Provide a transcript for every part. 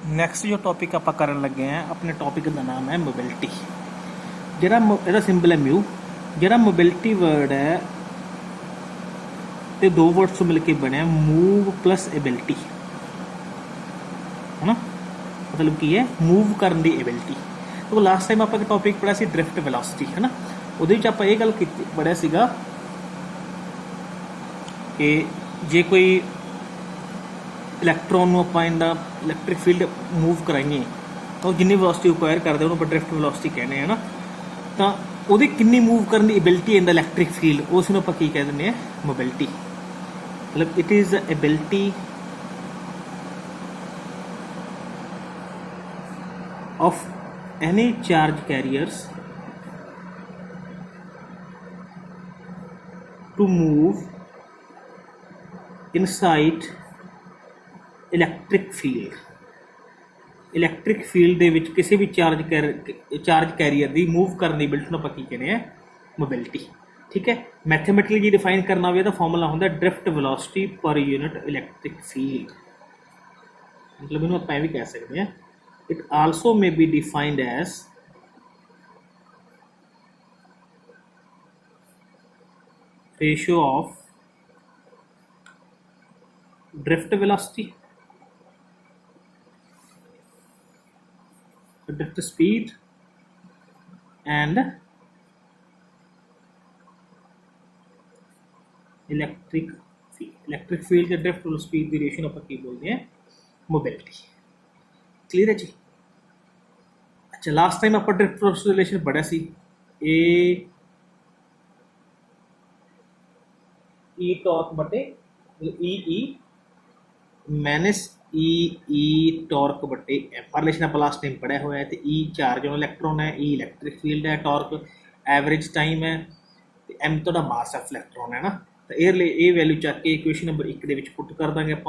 Next ਜੋ topic ਆਪਾਂ ਕਰਨ ਲੱਗੇ ਆ ਆਪਣੇ ਟੌਪਿਕ ਦਾ ਨਾਮ ਹੈ ਮੋਬਿਲਿਟੀ। ਜਿਹੜਾ ਇਹਦਾ ਸਿੰਬਲ ਹੈ ਮਿਊ। ਜਿਹੜਾ ਮੋਬਿਲਿਟੀ ਵਰਡ ਹੈ ਤੇ ਦੋ ਵਰਡਸ ਤੋਂ ਮਿਲ ਕੇ ਬਣਿਆ ਮੂਵ ਪਲੱਸ ਐਬਿਲਿਟੀ, ਹੈ ਨਾ। ਮਤਲਬ ਕੀ ਹੈ, ਮੂਵ ਕਰਨ ਦੀ ਐਬਿਲਿਟੀ। तो लास्ट टाइम आप टॉपिक पढ़ा सी ड्रिफ्ट वेलोसिटी, है ना। ਉਹਦੇ ਵਿੱਚ ਆਪਾਂ ਇਹ ਗੱਲ ਕੀਤੀ ਪੜਿਆ ਸੀਗਾ ਕਿ ਜੇ ਕੋਈ ਇਲੈਕਟ੍ਰੋਨ ਨੂੰ ਆਪਾਂ ਇਹਦਾ ਇਲੈਕਟ੍ਰਿਕ ਫੀਲਡ ਮੂਵ ਕਰਾਈਏ ਤਾਂ ਉਹ ਜਿੰਨੀ ਵੈਲੋਸਿਟੀ ਰਿਕੁਆਇਰ ਕਰਦੇ ਉਹਨੂੰ ਆਪਾਂ ਡ੍ਰਿਫਟ ਵੈਲੋਸਿਟੀ ਕਹਿੰਦੇ ਆ ਨਾ। ਤਾਂ ਉਹਦੀ ਕਿੰਨੀ ਮੂਵ ਕਰਨ ਦੀ ਐਬਿਲਿਟੀ ਇਨ ਦਾ ਇਲੈਕਟ੍ਰਿਕ ਫੀਲਡ, ਉਸ ਨੂੰ ਆਪਾਂ ਕੀ ਕਹਿ ਦਿੰਦੇ ਆ, ਮੋਬਿਲਿਟੀ। ਮਤਲਬ it is the ability of any charge carriers to move inside electric field। Electric field ਦੇ ਵਿੱਚ ਕਿਸੇ ਵੀ ਚਾਰਜ ਕੈਰੀਅਰ ਦੀ ਮੂਵ ਕਰਨ ਦੀ ਐਬਿਲਿਟੀ ਨੂੰ ਆਪਾਂ ਕੀ ਕਹਿੰਦੇ ਆ, ਮੋਬਿਲਿਟੀ। ਠੀਕ ਹੈ। ਮੈਥਮੈਟਿਕਲੀ ਜੇ ਡਿਫਾਈਨ ਕਰਨਾ ਹੋਵੇ ਤਾਂ ਫਾਰਮੂਲਾ ਹੁੰਦਾ ਡ੍ਰਿਫਟ ਵੈਲੋਸਿਟੀ ਪਰ ਯੂਨਿਟ ਇਲੈਕਟ੍ਰਿਕ ਫੀਲਡ। ਮਤਲਬ ਇਹਨੂੰ ਆਪਾਂ ਇਹ ਵੀ ਕਹਿ ਸਕਦੇ ਹਾਂ, it also may be defined as ratio of drift velocity, drift speed and electric field के drift speed की ratio ਆਪਾਂ ਕੀ ਬੋਲਦੇ हैं, mobility। क्लीयर है जी। अच्छा, लास्ट टाइम आप ड्रिफ्ट रिलेशन पढ़ा सी ए ई टॉर्क बटे ई माइनस ई टॉर्क बटे एफ रिलेशन आप लास्ट टाइम पढ़ा हुआ है। तो ई चार्ज ऑन इलैक्ट्रॉन है, ई इलैक्ट्रिक फील्ड है, टॉर्क एवरेज टाइम है, तो एम तो मास ऑफ इलैक्ट्रॉन है ना। तो ये वैल्यू चक के इक्वेशन नंबर 1 के पुट कर देंगे आप,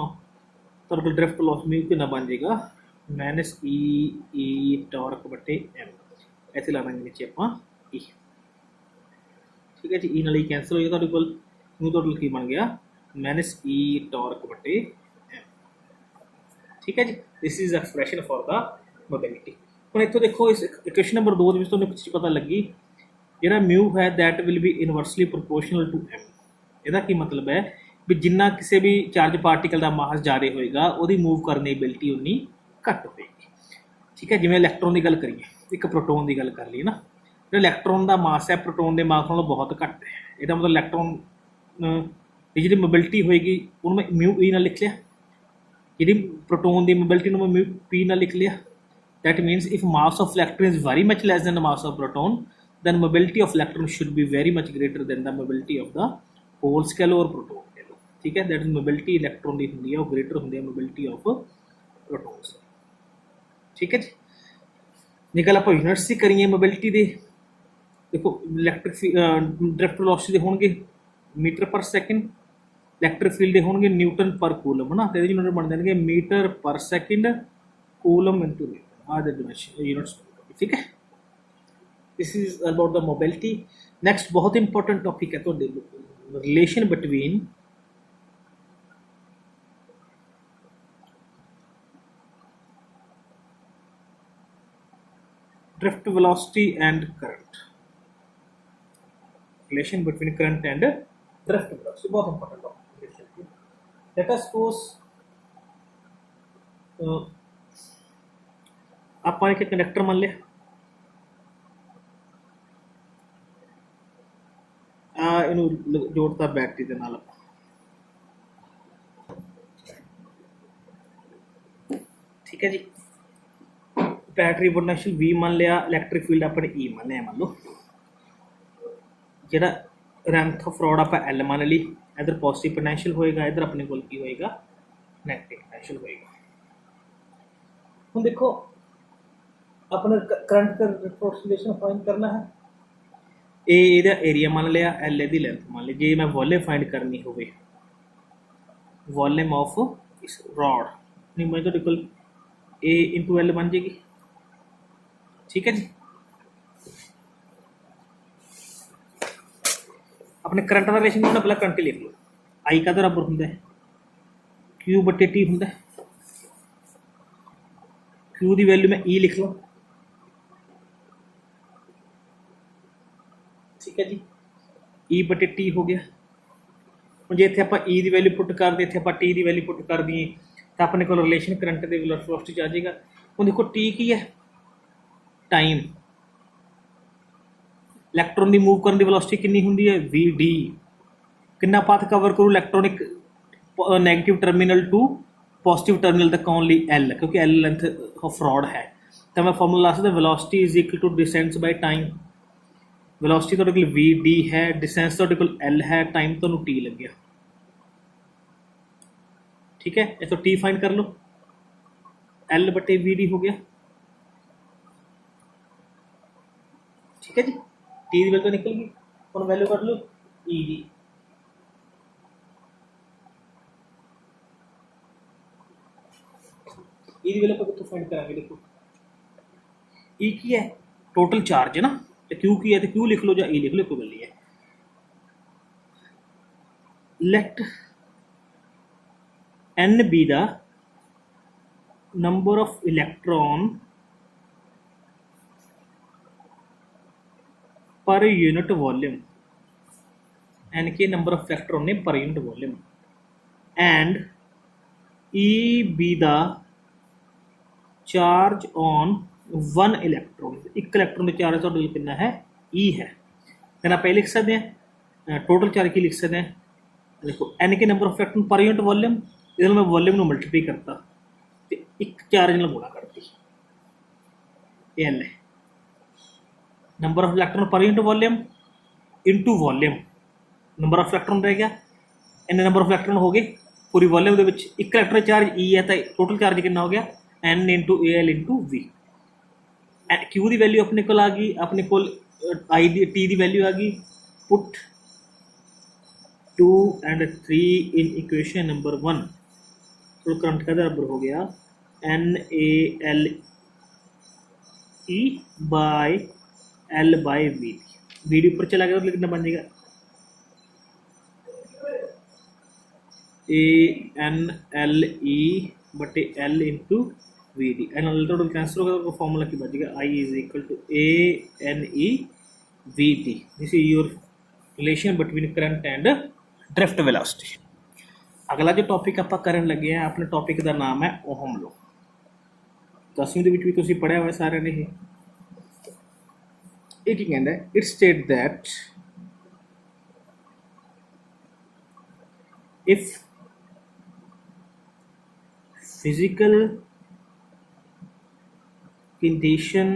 तो ड्रिफ्ट लॉस में कितना बन जाएगा, माइनस ई टॉर्क बटे एम। ऐसे ला देंगे नीचे आप ई। ठीक है जी। ई नाल ई कैंसल हो जाएगा, टोटल की बन गया माइनस ई टॉर्क बटे एम। ठीक है जी। This is expression for the mobility. हम इतों देखो इस इक्वेशन नंबर 2 में तुहानूं कुछ पता लगी, जिहड़ा म्यू है that will be inversely proportional to M. ਇਹਦਾ ਕੀ ਮਤਲਬ ਹੈ ਵੀ ਜਿੰਨਾ ਕਿਸੇ ਵੀ ਚਾਰਜ ਪਾਰਟੀਕਲ ਦਾ ਮਾਸ ਜ਼ਿਆਦਾ ਹੋਏਗਾ ਉਹਦੀ ਮੂਵ ਕਰਨ ਦੀ ਐਬਿਲਿਟੀ ਉਨੀ ਘੱਟ ਹੋਏਗੀ। ਠੀਕ ਹੈ। ਜਿਵੇਂ ਇਲੈਕਟ੍ਰੋਨ ਦੀ ਗੱਲ ਕਰੀਏ, ਇੱਕ ਪ੍ਰੋਟੋਨ ਦੀ ਗੱਲ ਕਰ ਲਈਏ ਨਾ। ਜਿਹੜਾ ਇਲੈਕਟ੍ਰੋਨ ਦਾ ਮਾਸ ਹੈ ਪ੍ਰੋਟੋਨ ਦੇ ਮਾਸ ਨਾਲੋਂ ਬਹੁਤ ਘੱਟ ਹੈ। ਇਹਦਾ ਮਤਲਬ ਇਲੈਕਟ੍ਰੋਨ ਦੀ ਜਿਹੜੀ ਮੋਬਿਲਿਟੀ ਹੋਏਗੀ ਉਹਨੂੰ ਮੈਂ ਮਿਊ ਈ ਨਾਲ ਲਿਖ ਲਿਆ, ਜਿਹੜੀ ਪ੍ਰੋਟੋਨ ਦੀ ਮੋਬਿਲਿਟੀ ਨੂੰ ਮੈਂ ਮਿਊ ਪੀ ਨਾਲ ਲਿਖ ਲਿਆ। That means if mass of electron is very much less than the mass of proton then mobility of electron should be very much greater than the mobility of the holes कह लो और proton कह लो। ठीक है। That is mobility electron की होंगी है वो greater होंगे मोबिलिटी ऑफ प्रोटोन्स। ठीक है जी। निकल आप यूनिट्स ही करिए मोबिलिटी दे, देखो इलैक्ट्रिक ड्रिफ्ट वेलोसिटी दे होंगे मीटर पर सैकेंड, इलैक्ट्रिक फील्ड दे होंगे न्यूटन पर कूलम, है ना। तो यूनिट बन जाएंगे मीटर पर सैकेंड कूलम इंटू यूनिट्स। ठीक है। This is about the mobility. Next बहुत इंपॉर्टेंट टॉपिक है तो relation between drift velocity and current. Relation between current and drift velocity बहुत important topic. Let us suppose आप एक कंडक्टर मान लिया, ਇਹਨੂੰ ਜੋੜਤਾ ਬੈਟਰੀ ਦੇ ਨਾਲ। ਠੀਕ ਹੈ ਜੀ। बैटरी पोटेंशियल V मान लिया, इलैक्ट्रिक फील्ड अपने E मान लिया। मान लो जो लेंथ ऑफ रॉड आप L मान ली, इधर पॉजिटिव पोटेंशियल होएगा, इधर अपने को की होएगा नेगेटिव पोटेंशियल होएगा। हम देखो अपने करंट का रिलेशन फाइंड करना है। ए इहदा एरिया मान लिया, L इहदी लेंथ मान ली। जे मैं वॉल्यूम फाइंड करनी होवे, वॉल्यूम ऑफ इस रॉड नहीं मैं तो कोल A इंटू L बन जाएगी। ठीक है जी। अपने करंट का रिलेशन होना पहला करंट लिख लो। आई का बराबर होंगे Q बटे T होंगे। क्यू की वैल्यू मैं ई लिख लो, ठीक है जी, ई बटे टी हो गया। ਹੁਣ ਜੇ ਇੱਥੇ ਆਪਾਂ E ਦੀ ਵੈਲਿਊ ਪੁੱਟ ਕਰਦੇ, ਇੱਥੇ ਆਪਾਂ T ਦੀ ਵੈਲਿਊ ਪੁੱਟ ਕਰ ਦਈਏ ਤਾਂ ਆਪਣੇ ਕੋਲ ਰਿਲੇਸ਼ਨ ਕਰੰਟ ਦੇ ਵੈਲੋਸਿਟੀ 'ਚ ਆ ਜਾਏਗਾ। ਹੁਣ ਦੇਖੋ T ਕੀ ਹੈ, ਟਾਈਮ। ਇਲੈਕਟ੍ਰੋਨ ਦੀ ਮੂਵ ਕਰਨ ਦੀ ਵੈਲੋਸਿਟੀ ਕਿੰਨੀ ਹੁੰਦੀ ਹੈ, VD। ਕਿੰਨਾ ਪਾਥ ਕਵਰ ਕਰੂ electronic negative terminal to positive terminal ਤੱਕ ਆਉਣ ਲਈ L, ਕਿਉਂਕਿ L ਲੈਂਥ ਆਫ ਰॉड ਹੈ। ਤਾਂ ਮੈਂ ਫਾਰਮੂਲਾ ਲਾ ਸਕਦਾ velocity is equal to distance by time. Velocity ਤੁਹਾਡੇ ਕੋਲ VD ਹੈ, डिस्टेंस ਤੁਹਾਡੇ ਕੋਲ L है, टाइम ਤੁਹਾਨੂੰ T ਲੱਗਿਆ, ठीक है। इस तो T फाइंड कर लो, L बटे VD हो गया, ठीक है जी। T की वैल्यू तो निकल गई, हम वैल्यू कर लो E की। E की वैल्यू को कितों फाइंड करांगे, देखो E की है टोटल चार्ज है ना, तो Q की है तो Q लिख लो या E लिख लो, कोई गल नहीं है। Let N be the number of electron per unit volume, N के number of electron ने per unit volume, and E be the charge on one electron, एक इलेक्ट्रॉन का चार्ज तो कितना है, E है। फिर आप लिख सकते हैं टोटल चार्ज की लिख सकते हैं, देखो N के number of electron per unit volume, ਇਹਦੇ ਨਾਲ ਮੈਂ ਵੋਲਿਊਮ ਨੂੰ ਮਲਟੀਪਲਾਈ ਕਰਤਾ ਤੇ ਇੱਕ ਚਾਰਜ ਨਾਲ ਗੁਣਾ ਕਰਤੀ, ਇਹ L ਹੈ। ਨੰਬਰ ਆਫ ਇਲੈਕਟ੍ਰੋਨ ਪਰ unit volume into volume, number of electron ਰਹਿ ਗਿਆ, ਇੰਨੇ ਨੰਬਰ ਆਫ ਇਲੈਕਟ੍ਰੋਨ ਹੋ ਗਏ ਪੂਰੀ ਵੋਲਿਊਮ ਦੇ ਵਿੱਚ। ਇੱਕ ਇਲੈਕਟ੍ਰੋਨ ਚਾਰਜ E ਹੈ ਤਾਂ ਟੋਟਲ ਚਾਰਜ ਕਿੰਨਾ ਹੋ ਗਿਆ, N into AL into V। Q ਦੀ ਵੈਲਿਊ ਆਪਣੇ ਕੋਲ ਆ ਗਈ, ਆਪਣੇ ਕੋਲ I the T the value ਆ ਗਈ। ਪੁੱਟ 2 and 3 in equation number 1, तो करंट का बराबर हो गया NaLe by L by VD। VD ऊपर चला गया तो कितना बन जाएगा, ANLE बटे L into VD। NL total cancel होगा तो फॉर्मूला की बचेगा I is equal to ANE VD। This is your relation between current and drift velocity. अगला जो टॉपिक आप करन लगे हैं, अपने टॉपिक का नाम है ओहम लॉ। 10वीं ਦੇ ਵਿੱਚ ਵੀ ਤੁਸੀਂ ਪੜਿਆ ਹੋਇਆ ਸਾਰਿਆਂ ਨੇ ਇਹ ਕੀ ਕਹਿੰਦਾ ਹੈ, it state that if physical condition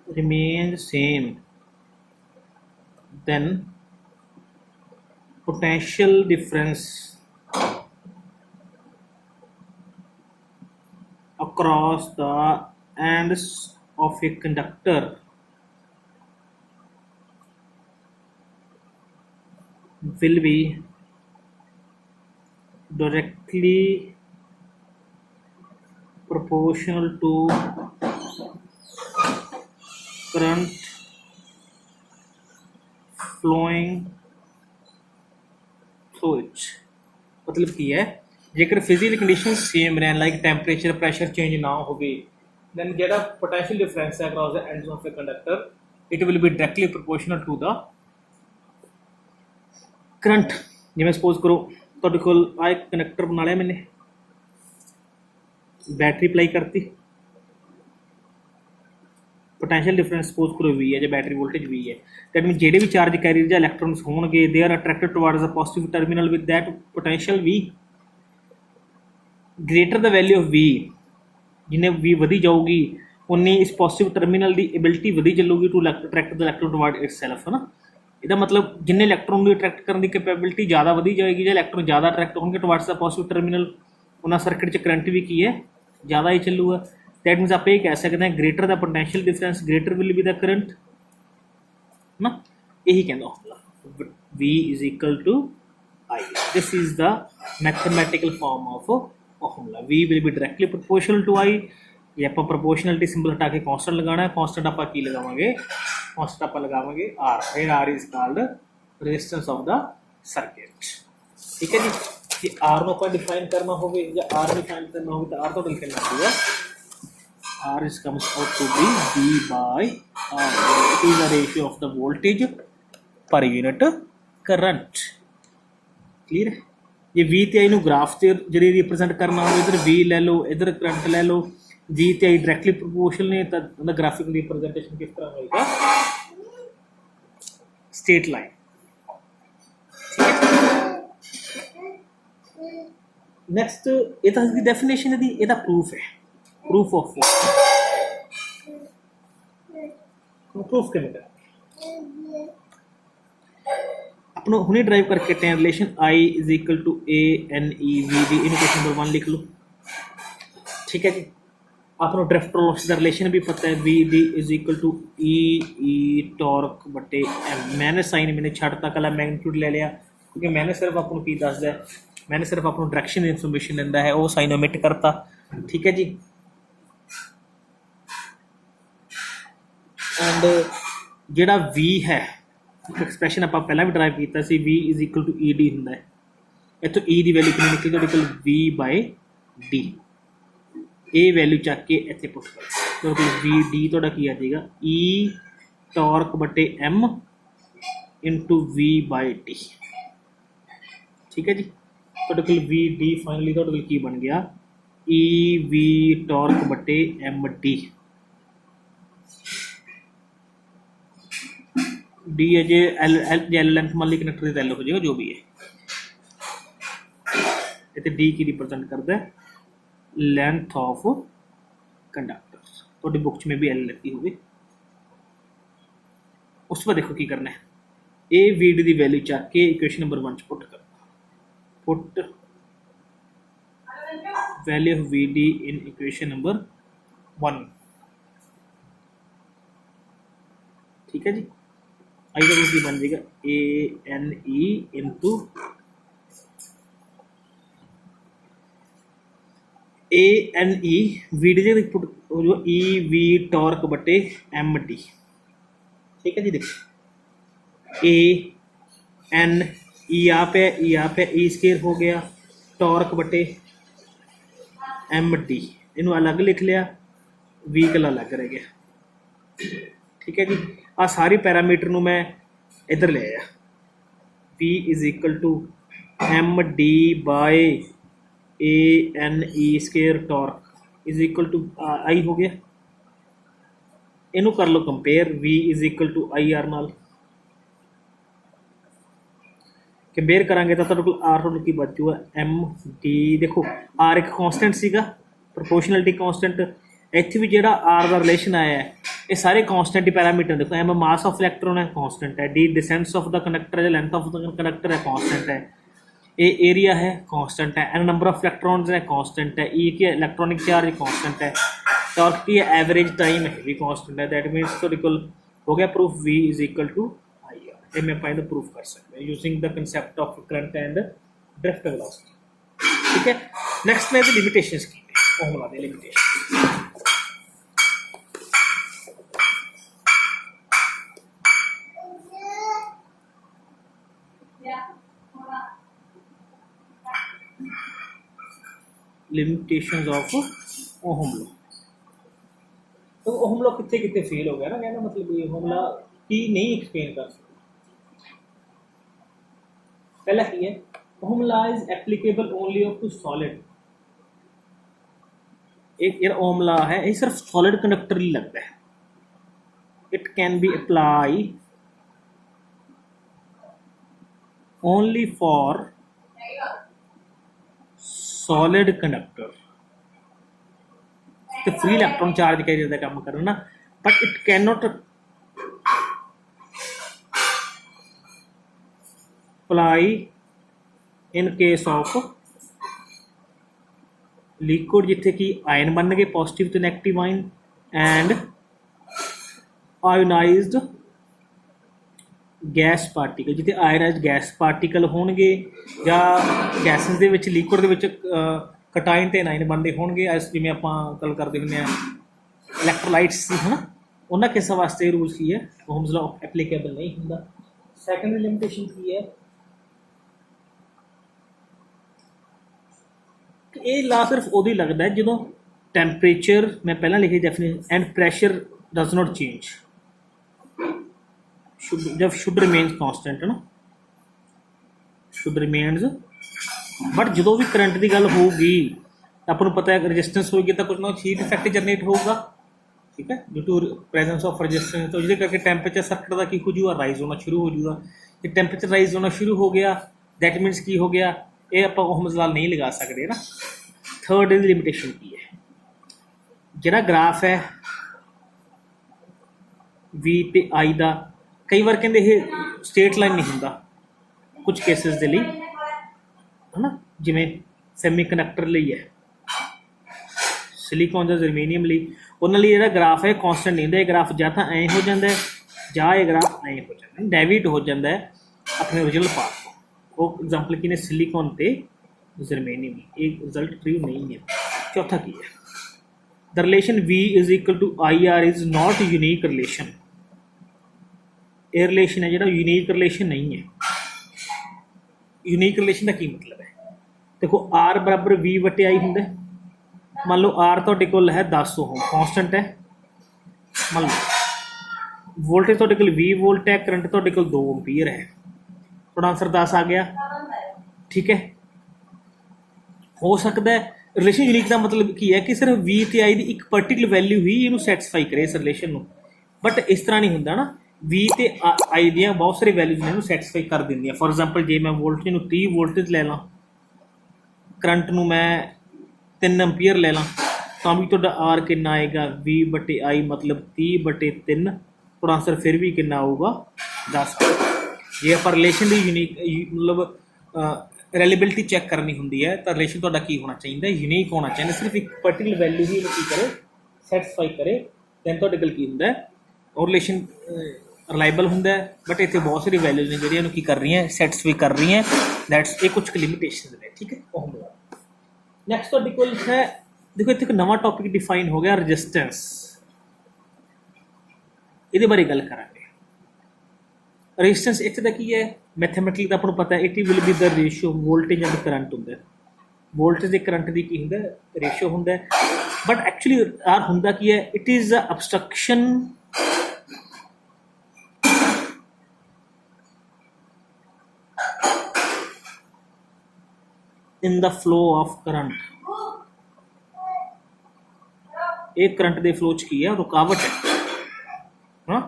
remains same, then potential difference across the ends of a conductor will be directly proportional to current flowing through it। मतलब की है जेकर फिजिकल कंडीशन सेम रहन, लाइक टैंपरेचर प्रैशर चेंज ना होवे, then जेड़ा potential difference है across the ends of a conductor it will be directly proportional to the current. जिवें सपोज करो तुहाडे कोल आ एक कनैक्टर बना लिया मैंने, बैटरी अप्लाई करती, पोटेंशियल डिफरेंस सपोज करो V है, जो बैटरी वोल्टेज V है, दैट मीन जेडे भी चार्ज कैरियर या इलैक्ट्रॉन्स होणगे they are attracted towards the positive terminal with that potential V greater the value of V। जिन्हें V वधी जाऊगी उन्नी इस पॉजिटिव टर्मिनल की एबिलिटी वधी चलूगी to attract the electron toward itself, है ना। ਇਹਦਾ मतलब जिन्ने इलैक्ट्रॉन को अट्रैक्ट करने की कैपेबिलिटी ज़्यादा वधी जाएगी, जो इलैक्ट्रॉन ज़्यादा अट्रैक्ट होंगे टुवर्ड्स द पॉजिटिव टर्मिनल, उन्हें सर्किट च करंट भी की है ज़्यादा ही चलूगा। दैट मीनस आप ये कह सकते हैं greater the potential difference greater will be the current ना, यही कहना V is equal to I। This is the mathematical form of Ohm law. V will be directly proportional to I। ये आप प्रोपोर्शनलिटी सिंबल हटा के constant लगाना है, constant आप की लगावेंगे, कॉन्स्टेंट आप लगावेंगे R, फिर R is called resistance of the circuit. ठीक है जी। ਜੇ ਆਰ ਨੂੰ ਆਪਾਂ ਡਿਫਾਈਨ ਕਰਨਾ ਹੋਵੇ ਜਾਂ ਆਰ ਡਿਫਾਈਨ ਕਰਨਾ ਹੋਵੇ ਤਾਂ ਆਰ ਤੋਂ ਲਿਖਣਾ ਪਊਗਾ R is comes out to be V by R. It is the ratio of the voltage per unit current. Clear? ये V ਤੇ I ਨੂੰ ਗ੍ਰਾਫ ਤੇ ਜਿਹੜੀ ਰਿਪਰੈਜ਼ੈਂਟ ਕਰਨਾ ਹੋਵੇ ਇਧਰ V ਲੈ ਲਓ ਇਧਰ ਕਰੰਟ ਲੈ ਲਓ V ਤੇ I ਡਾਇਰੈਕਟਲੀ ਪ੍ਰੋਪੋਰਸ਼ਨਲ ਨੇ ਤਾਂ ਉਹਦਾ ਗ੍ਰਾਫਿਕ ਰਿਪਰੈਜ਼ੈਂਟੇਸ਼ਨ ਕਿਸ ਤਰ੍ਹਾਂ ਹੋਏਗਾ ਸਟੇਟ ਲਾਈਨ ਨੈਕਸਟ ਇਹਦਾ ਦੀ ਡੈਫੀਨੇਸ਼ਨ ਇਹਦੀ ਇਹਦਾ ਪ੍ਰੂਫ ਹੈ proof of what? proof ਕਿਵੇਂ ਕਰਾਂਗੇ ਆਪਣਾ ਹੁਣੇ ਡਰਾਈਵ ਕਰਕੇ time relation I is equal to a n e v ਦੀ ਇਨੋਟੇਸ਼ਨ ਨੰਬਰ 1 ਲਿਖ ਲਓ ਠੀਕ ਹੈ ਜੀ ਆਪਾਂ ਨੂੰ ਡ੍ਰਿਫਟ ਲੋਸ ਦਾ ਰਿਲੇਸ਼ਨ ਵੀ ਪਤਾ ਹੈ v d is equal to e e torque ਬਟੇ m ਮੈंने ਸਾਈਨ ਮੈंने ਛੱਡਤਾ ਕਲਾ ਮੈਗਨੀਟਿਊਡ ਲੈ ਲਿਆ ਕਿਉਂਕਿ मैंने ਸਿਰਫ ਆਪਾਂ ਨੂੰ ਕੀ ਦੱਸਦਾ ਹੈ मैंने ਸਿਰਫ ਆਪਾਂ ਨੂੰ ਡਾਇਰੈਕਸ਼ਨ ਇਨਫੋਰਮੇਸ਼ਨ ਦਿੰਦਾ ਹੈ ਉਹ ਸਾਈਨ ਓਮਿਟ ਕਰਤਾ ਠੀਕ ਹੈ ਜੀ एंड ਜਿਹੜਾ V है एक्सप्रैशन आप पहला भी ड्राइव किया सी V is equal to E D होंगे इतों ई की वैल्यू कितनी निकली तो V बाय डी ये वैल्यू चक के इतने पुट कर तो V डी थोड़ा की आ जाएगा ई टॉर्क बटे M into V by D ठीक है जी तो V डी फाइनली तो की बन गया ई V टॉर्क बटे M डी डी है जे एल लेंथ मान ली कनेक्टर एल हो जाएगा जो भी है इतने डी की रिप्रजेंट करता है लेंथ ऑफ कंडक्टर थोड़ी बुक्स में भी एल लगी होगी उस पर देखो की करना है ए वी डी की वैल्यू चक के इक्वेशन नंबर 1 च पुट करना put value of V D in equation number 1 ठीक है जी आई का की बन जाएगा A N E into A N E V D जो ई वी टॉर्क बटे एम डी ठीक है जी देखो ए एन ई आप है ई स्केयर हो गया टॉर्क बटे एम डी इनू अलग लिख लिया वी कला अलग रह गया ठीक है जी आ सारी पैरामीटर नू मैं इधर ले आया P is equal to M D by A N E square torque is equal to I हो गया इनू कर लो compare V is equal to I R नाल कंपेयर करांगे तो तुहाडे कोल आर तुहानूं की बचूगा एम डी देखो आर एक कॉन्स्टेंट सीगा प्रोपोर्शनलिटी कॉन्स्टेंट इत्थे भी जिहड़ा आर दा रिलेशन आया है ये सारे कॉन्स्टेंट पैरामीटर देखो एम मास ऑफ इलेक्ट्रॉन है कॉन्स्टेंट है D distance of the conductor है लेंथ ऑफ द कंडक्टर है कॉन्स्टेंट है ए एरिया है कॉन्स्टेंट है एन नंबर ऑफ इलेक्ट्रॉन्स है कॉन्स्टेंट है ई की इलेक्ट्रॉनिक चार्ज कॉन्स्टेंट है टॉर्क की एवरेज टाइम है भी कॉन्स्टेंट है दैट मीन्स तो बिल्कुल हो गया proof V is equal to I R ये मैं पाइन प्रूफ कर सकते हैं using the concept of current and drift velocity ठीक है नेक्स्ट में लिमिटेशंस की Ohm the limitation limitations of Ohm law तो ओहम लॉ कितने कितने फेल हो गया ना कहना मतलब ये ओहम लॉ की नहीं एक्सप्लेन कर सकते पहला की है Ohm law is applicable only of to solid एक यार ओहम लॉ है ये सिर्फ सॉलिड कंडक्टर ही लगता है it can be apply only for solid conductor तो फ्री इलेक्ट्रॉन चार्ज कैरियर का काम करना but it can not apply in case of liquid जिथे कि आयन बन गए पॉजिटिव तो negative ion and ionised gas particle जिथे आयनाइज गैस पार्टिकल होणगे या गैसेस दे विच लिक्विड दे विच कटाइन ते आयन बनते होणगे जिवें आपां गल करदे हुंदे आ इलैक्ट्रोलाइट्स दी है ना उन्हां केसां वास्ते रूल्स की है ओहम्स लॉ एप्लीकेबल नहीं हुंदा। सैकेंडरी लिमिटेशन की है ये ला सिर्फ उदों ही लगता है जो टैंपरेचर, मैं पहला लिखी definition, and pressure does not change, जब शुड रिमेन्स कॉन्सटेंट है ना, शुड रिमेन्स। बट जो भी करंट की गल होगी अपन पता है रजिस्टेंस होगी तो कुछ ना कुछ हीट इफेक्ट जनरेट होगा, ठीक है, due to presence of resistance. तो जिसके करके टैंपरेचर सर्किट का की हो जाएगा, राइज होना शुरू हो जाएगा। जो टैंपरेचर राइज होना शुरू हो गया दैट मीनस की हो गया, ये आप ओहम्स लॉ नहीं लगा सकते ना। थर्ड इज लिमिटेशन की है, जिहड़ा ग्राफ है वी ते आई का, कई बार कहते ये स्ट्रेट लाइन नहीं होंदा कुछ केसिस के लिए है ना, जिमें सैमी कंडक्टर लिए है, सिलिकॉन या जर्मेनियम लिए, उन्होंने जो ग्राफ है कॉन्सटेंट नहीं होंदा। ये ग्राफ या तो ऐ हो जाता है या ये ग्राफ ऐ हो जाता है, डेविट हो जाता है अपने ओरिजिनल पार्ट को। वो एग्जाम्पल की ने सिलिकॉन ते जर्मेनियम, एक रिजल्ट ट्रू नहीं है। चौथा की है, the relation V is equal to IR is not unique relation. ये रिलेशन है जो यूनीक रिलेशन नहीं है। यूनीक रिलेशन का की मतलब है, देखो R बराबर V बटे I होंगे। मान लो R तुहाडे कोल है 10 ओम कॉन्सटेंट है, मान लो वोल्टेज तुहाडे कोल 20 वोल्ट है, करंट तुहाडे कोल 2 एम्पीयर है, थोड़ा आंसर 10 आ गया, ठीक है। हो सकता है रिलेशन यूनीक का मतलब की है कि सिर्फ V ते I की एक पर्टिकुलर वैल्यू ही इनू सैटिस्फाई करे इस रिलेशन में, बट इस तरह नहीं होंदा ना। V ते I दियां बहुत सारी वैल्यूज ने सैटिस्फाई कर देंगे। फॉर एग्जाम्पल जे मैं वोल्टेज में 30 वोल्टेज ले ला, करंट में मैं 3 एम्पीयर ले ला, तो भी तो R कितना आएगा V बटे I मतलब 30 बटे 3, तो आंसर फिर भी कितना आऊगा 10। जे आप रिलेशन की यूनीक मतलब रेलेबिलिटी चैक करनी होंगी है तो रिलेशन तो की होना चाहिए, यूनीक होना चाहिए, सिर्फ एक पर्टिकुलर वैल्यू ही की करे सैटिस्फाई करे, दैन तो की होंगे और रिलेशन रिलायबल होंगे। बट इतने बहुत सारी वैल्यूज ने जो की कर रही हैं सैटिस्फाई कर रही हैं, दैट्स ये कुछ लिमिटेशन ने, ठीक है। नैक्सट तो कोल है, देखो इतने एक नवा टॉपिक डिफाइन हो गया रजिस्टेंस, ये बारे गल करेंगे। रजिस्टेंस इतने का की है मैथमेटिकली तो आपको पता है, it will be the ratio voltage and current होंगे, वोल्टेज के करंट की की होंगे रेशियो होंगे। बट एक्चुअली आर होंगे की है, it is the obstruction in the flow of current. एक करंट के फ्लो च की है रुकावट है, हाँ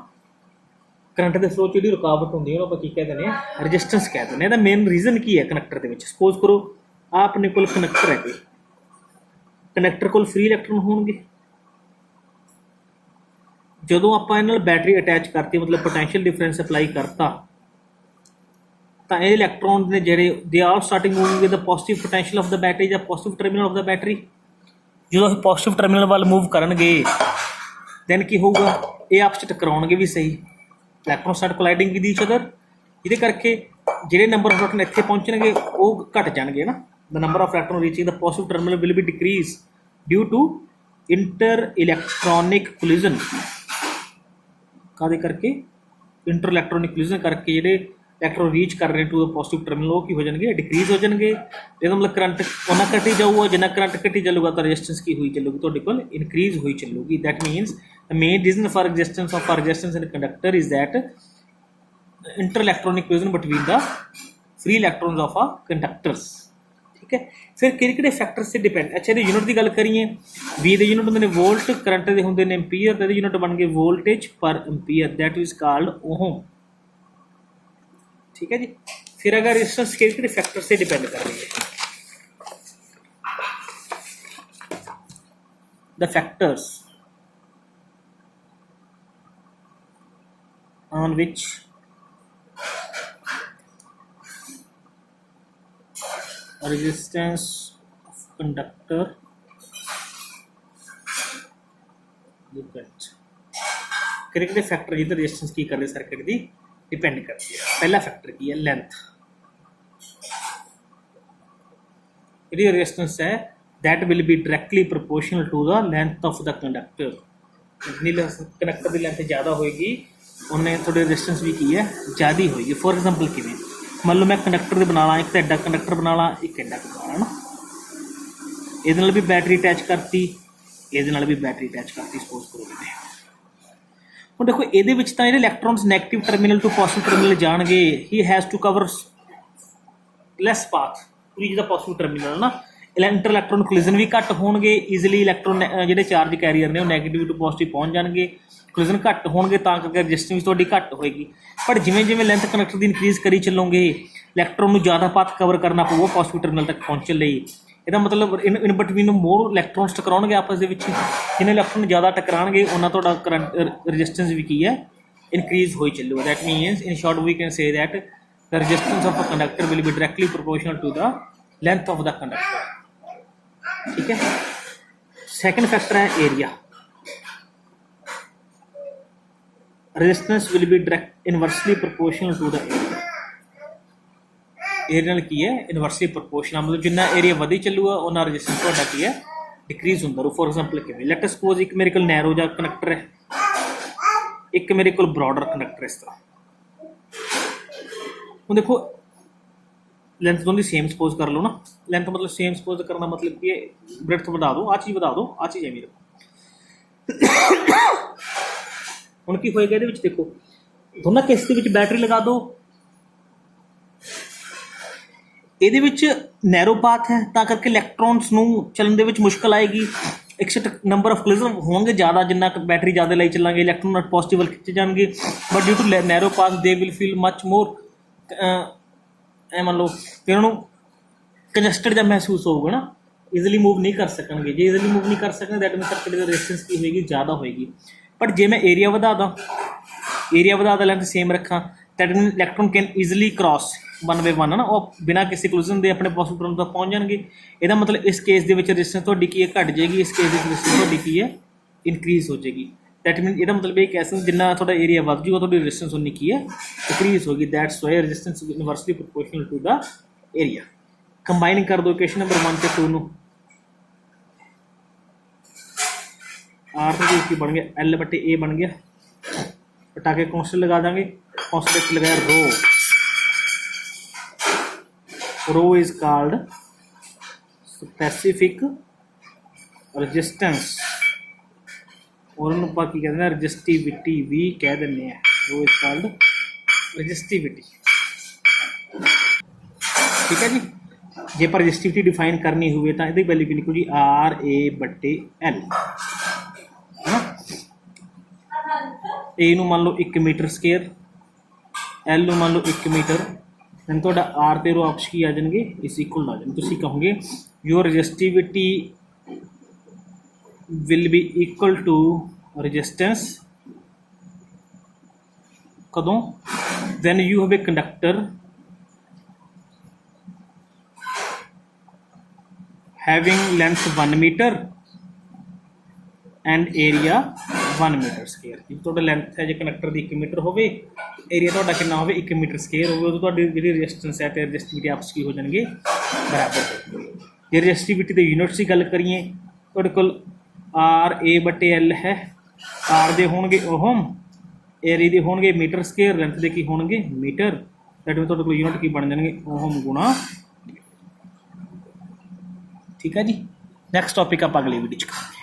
करंट के फ्लो जी रुकावट होंगी है की कह दें रजिस्टेंस कह दें। मेन रीजन की है कनैक्टर के, सपोज करो अपने को कनैक्टर है, कनैक्टर को फ्री इलैक्ट्रॉन होंगे, जो आप बैटरी अटैच करती मतलब पोटैंशियल डिफरेंस अप्लाई करता तो ये इलैक्ट्रॉन ने जेडे they are starting moving with the positive potential of the battery या positive terminal of the battery. जो पॉजिटिव टर्मिनल वाल मूव करनगे दैन की होगा, ये आपस टकराउणगे भी सही, electron start colliding with each other, ये करके ਜਿਹੜੇ नंबर ऑफ इलेक्ट्रॉन इतने पहुँचणगे वो घट जाएंगे ना, the number of electron reaching the positive terminal will be decrease due to inter electronic collision. कादे करके इंटर इलैक्ट्रॉनिक कोलिजन करके ਜਿਹੜੇ इलैक्ट्रॉन रीच कर रहे टू द पॉजिटिव टर्मिनल वो की हो जाएंगे डिक्रीज हो जाएंगे। जो मतलब करंट उन्ना घटी जाऊगा, जिन्ना करंट घटी चलूगा तो रजिस्टेंस की हुई चलूगी तो कोल इनक्रीज हुई चलूगी। That means the main reason for existence of resistance in conductor is that inter electronic collision between the free electrons of conductors, ठीक है। फिर किहड़े फैक्टर से डिपेंड, अच्छा ये यूनिट की गल करिए, वी के यूनिट होंगे ने वोल्ट, करंट के होंगे ने एम्पीयर, तो यूनिट बन गए वोल्टेज पर ampere, that is called ohm, ठीक है जी। फिर अगर रेजिस्टेंस किहड़े फैक्टर से डिपेंड कर रही है, the factors on which resistance of conductor depends। किहड़े फैक्टर जिधर रेजिस्टेंस की कर रहे सर्किट की डिपेंड करती है। पहला फैक्टर की है लेंथ, ये रेजिस्टेंस है that will be directly proportional to the length of the conductor. जितनी कंडक्टर की लेंथ ज़्यादा होएगी उन्हें थोड़ी रेजिस्टेंस भी की है ज़्यादा होएगी। फॉर एग्जांपल किमें मान लो मैं कंडक्टर बना ला, एक तो एडा कंडक्टर बना ला, एक एडा बना ला ना, ਇਹਦੇ ਨਾਲ ਵੀ ਬੈਟਰੀ ਅਟੈਚ ਕਰਤੀ, ਇਹਦੇ ਨਾਲ ਵੀ ਬੈਟਰੀ ਅਟੈਚ ਕਰਤੀ ਸਪੋਜ਼ ਕਰੋ ਇਹਨੇ। ਹੁਣ ਦੇਖੋ ਇਹਦੇ ਵਿੱਚ ਤਾਂ ਜਿਹੜੇ electrons negative terminal to positive terminal ਜਾਣਗੇ, he has to cover less path, ਪੂਰੀ ਜਿਹਦਾ ਪੋਜ਼ਿਟਿਵ ਟਰਮੀਨਲ ਨਾ, ਇੰਟਰ ਇਲੈਕਟ੍ਰੋਨ ਕੋਲਿਜ਼ਨ ਵੀ ਘੱਟ ਹੋਣਗੇ, ਈਜ਼ੀਲੀ ਇਲੈਕਟ੍ਰੋਨ ਜਿਹੜੇ ਚਾਰਜ ਕੈਰੀਅਰ ਨੇ ਉਹ ਨੈਗੇਟਿਵ ਟੂ ਪੋਜ਼ਿਟਿਵ ਪਹੁੰਚ ਜਾਣਗੇ, ਕੋਲਿਜ਼ਨ ਘੱਟ ਹੋਣਗੇ ਤਾਂ ਕਰਕੇ ਰੈਜ਼ਿਸਟੈਂਸ ਤੁਹਾਡੀ ਘੱਟ ਹੋਏਗੀ। ਪਰ ਜਿਵੇਂ ਜਿਵੇਂ ਲੈਂਥ ਕਨੈਕਟਰ ਦੀ ਇਨਕਰੀਜ਼ ਕਰੀ ਚੱਲੋਗੇ, ਇਲੈਕਟ੍ਰੋਨ ਨੂੰ ਜ਼ਿਆਦਾ ਪਾਥ ਕਵਰ ਕਰਨਾ ਪਊਗਾ ਪੋਜ਼ਿਟਿਵ ਟਰਮੀਨਲ ਤੱਕ ਪਹੁੰਚਣ ਲਈ। ਇਹਦਾ ਮਤਲਬ ਇਨ ਬਿਟਵੀਨ ਮੋਰ ਇਲੈਕਟ੍ਰੋਨਸ ਟਕਰਾਉਣਗੇ ਆਪਸ ਦੇ ਵਿੱਚ, ਜਿੰਨੇ ਇਲੈਕਟ੍ਰੋਨ ਜ਼ਿਆਦਾ ਟਕਰਾਉਣਗੇ ਉਹਨਾਂ ਤੁਹਾਡਾ ਕਰੰਟ ਰੈਜ਼ਿਸਟੈਂਸ ਵੀ ਕੀ ਹੈ, ਇਨਕਰੀਜ਼ ਹੋਈ ਚੱਲੂਗਾ। That means in short we can say that the resistance of a conductor will be directly proportional to the length of the conductor, ठीक है। सेकंड फैक्टर है area, resistance will be direct inversely proportional to the area, area ਨਾਲ ਕੀ ਹੈ inversely proportional, ਮਤਲਬ ਜਿੰਨਾ area ਵਧੀ ਚੱਲੂਗਾ ਉਹਨਾਂ ਰੈਜ਼ਿਸਟੈਂਸ ਤੁਹਾਡਾ ਕੀ ਹੈ ਡਿਕਰੀਜ਼ ਹੁੰਦਾ ਰਹੂ। ਫੋਰ ਐਗਜ਼ਾਮਪਲ ਕਿਵੇਂ, ਲੈਟ ਅਸ ਸਪੋਜ਼ ਇੱਕ ਮੇਰੇ ਕੋਲ ਨੈਰੋ ਜਿਹਾ ਕਨੈਕਟਰ ਹੈ, ਇੱਕ ਮੇਰੇ ਕੋਲ ਬ੍ਰੌਡਰ ਕਨੈਕਟਰ ਇਸ ਤਰ੍ਹਾਂ। ਹੁਣ ਦੇਖੋ ਲੈਂਥ ਦੋਨੋਂ ਸੇਮ ਸਪੋਜ਼ ਕਰ ਲਓ ਨਾ, ਲੈਂਥ ਮਤਲਬ ਸੇਮ ਸਪੋਜ਼ ਕਰਨਾ ਮਤਲਬ ਕਿ ਬ੍ਰੈਡਥ ਵਧਾ ਦਿਓ, ਆਹ ਚੀਜ਼ ਵਧਾ ਦਿਓ, ਆਹ ਚੀਜ਼ ਹੈ ਮੇਰੇ ਕੋਲ। ਹੁਣ ਕੀ ਹੋਏਗਾ ਇਹਦੇ ਵਿੱਚ ਦੇਖੋ, ਦੋਨਾਂ ਕੇਸ ਦੇ ਵਿੱਚ ਬੈਟਰੀ ਲਗਾ ਦਿਓ, ਇਹਦੇ ਵਿੱਚ ਨੈਰੋ ਪਾਥ ਹੈ ਤਾਂ ਕਰਕੇ ਇਲੈਕਟ੍ਰੋਨਸ ਨੂੰ ਚੱਲਣ ਦੇ ਵਿੱਚ ਮੁਸ਼ਕਲ ਆਏਗੀ, ਇੱਕ ਸਰਟ ਨੰਬਰ ਆਫ ਕੋਲਿਜ਼ਨ ਹੋਣਗੇ ਜ਼ਿਆਦਾ, ਜਿੰਨਾ ਬੈਟਰੀ ਜ਼ਿਆਦਾ ਲਈ ਚੱਲਾਂਗੇ ਇਲੈਕਟ੍ਰੋਨ ਨੋਟ ਪੋਜ਼ਿਟਿਵ ਵੱਲ ਖਿੱਚੇ ਜਾਣਗੇ। But due to narrow path they will feel much more, ਐ ਮੰਨ ਲਓ ਕਿ ਉਹਨਾਂ ਨੂੰ ਕੰਜਸਟਡ ਜਿਹਾ ਮਹਿਸੂਸ ਹੋਊਗਾ ਨਾ, ਈਜ਼ੀਲੀ ਮੂਵ ਨਹੀਂ ਕਰ ਸਕਣਗੇ। ਜੇ ਈਜ਼ੀਲੀ ਮੂਵ ਨਹੀਂ ਕਰ ਸਕਣਗੇ that means circuit the resistance ਕੀ ਹੋਏਗੀ, ਜ਼ਿਆਦਾ ਹੋਏਗੀ। ਬਟ ਜੇ ਮੈਂ ਏਰੀਆ ਵਧਾ ਦਾਂ, ਲੈਂਥ ਸੇਮ ਰੱਖਾਂ, that means electron can easily cross 1 ਬਾਈ 1 ਨਾ, ਉਹ ਬਿਨਾਂ ਕਿਸੇ ਕੋਲਿਜ਼ਨ ਦੇ ਆਪਣੇ ਪੋਜ਼ਿਟਿਵ ਟਰਮੀਨਲ ਤੱਕ ਪਹੁੰਚ ਜਾਣਗੇ। ਇਹਦਾ ਮਤਲਬ ਇਸ ਕੇਸ ਦੇ ਵਿੱਚ ਰੈਜ਼ਿਸਟੈਂਸ ਤੁਹਾਡੀ ਕੀ ਹੈ ਘਟ ਜਾਏਗੀ, ਇਸ ਕੇਸ ਦੇ ਵਿੱਚ ਰੈਜ਼ਿਸਟੈਂਸ ਤੁਹਾਡੀ ਕੀ ਹੈ ਇਨਕਰੀਜ਼ ਹੋ ਜਾਏਗੀ। ਦੈਟ ਮੀਨ ਇਹਦਾ ਮਤਲਬ ਇਹ ਕਹਿ ਸਕਦੇ ਜਿੰਨਾ ਤੁਹਾਡਾ ਏਰੀਆ ਵੱਧ ਜੂਗਾ ਤੁਹਾਡੀ ਰੈਜ਼ਿਸਟੈਂਸ ਉਨੀ ਕੀ ਹੈ ਡਿਕਰੀਜ਼ ਹੋਗੀ। That's why resistance inversely proportional to the area. Combine ਕਰ ਦਿਓ ਇਕੁਏਸ਼ਨ ਨੰਬਰ 1 ਤੇ 2 ਨੂੰ, ਆਰ ਤੋਂ ਕੀ ਬਣ ਗਿਆ ਐਲ ਬਟੇ ਏ ਬਣ ਗਿਆ, ਹਟਾ ਕੇ ਕੌਂਸਟੈਂਟ ਲਗਾ ਦਾਂਗੇ, ਕੌਂਸਟੈਂਟ ਲਗਾਇਆ ਰੋ, rho is called specific resistance, और ਆਪਾਂ ਕੀ ਕਹਿੰਦੇ ਨੇ ਰੈਜ਼ਿਸਟਿਵਿਟੀ ਵੀ ਕਹਿ ਦਿੰਦੇ ਆ, rho is called resistivity, ਠੀਕ ਹੈ ਜੀ। ਜੇ ਆਪਾਂ ਰੈਜ਼ਿਸਟਿਵਿਟੀ ਡਿਫਾਈਨ ਕਰਨੀ ਹੋਵੇ ਤਾਂ ਇਹਦੀ ਵੈਲਿਊ ਲਿਖੋ ਜੀ ਆਰ ਏ ਬਟੇ ਐਲ, ਹੈ ਨਾ। ਏ ਨੂੰ ਮੰਨ ਲਓ 1 ਮੀਟਰ ਸਕੁਅਰ, ਐਲ ਨੂੰ ਮੰਨ ਲਓ 1 ਮੀਟਰ, then ਤੁਹਾਡਾ ਆਰ ਤੇ ਰੋ ਆਪਸ ਕੀ ਆ ਜਾਣਗੇ ਇਸ ਇਕੁਅਲ ਆ ਜਾਣਗੇ। ਤੁਸੀਂ ਕਹੋਗੇ your resistivity will be equal to resistance ਕਦੋਂ, when you have a conductor having length 1 metre and area 1 metre square. ਜੇ ਤੁਹਾਡਾ ਲੈਂਥ ਹੈ ਜੇ ਕੰਡਕਟਰ ਦੀ 1 ਮੀਟਰ ਹੋਵੇ, ਏਰੀਆ ਤੁਹਾਡਾ ਕਿੰਨਾ ਹੋਵੇ 1 ਮੀਟਰ ਸਕੁਅਰ ਹੋਵੇ, ਉਦੋਂ ਤੁਹਾਡੀ ਜਿਹੜੀ ਰੈਜ਼ਿਸਟੈਂਸ ਹੈ ਤੇ ਰੈਜ਼ਿਸਟਿਵਿਟੀ ਆਪਸ ਕੀ ਹੋ ਜਾਣਗੇ ਬਰਾਬਰ। ਜੇ ਰੈਜ਼ਿਸਟਿਵਿਟੀ ਦੇ ਯੂਨਿਟਸ ਦੀ ਗੱਲ ਕਰੀਏ, ਤੁਹਾਡੇ ਕੋਲ ਆਰ ਏ ਬਟੇ ਐਲ ਹੈ, ਆਰ ਦੇ ਹੋਣਗੇ ਓਹਮ, ਏਰੀਆ ਦੇ ਹੋਣਗੇ ਮੀਟਰ ਸਕੁਅਰ, ਲੈਂਥ ਦੇ ਕੀ ਹੋਣਗੇ ਮੀਟਰ, ਦੈਟ ਮੀਨਸ ਤੁਹਾਡੇ ਕੋਲ ਯੂਨਿਟ ਕੀ ਬਣ ਜਾਣਗੇ ਓਹਮ ਗੁਣਾ, ਠੀਕ ਹੈ ਜੀ। ਨੈਕਸਟ ਟੌਪਿਕ ਆਪਾਂ ਅਗਲੀ ਵੀਡੀਓ 'ਚ ਕਰਾਂਗੇ।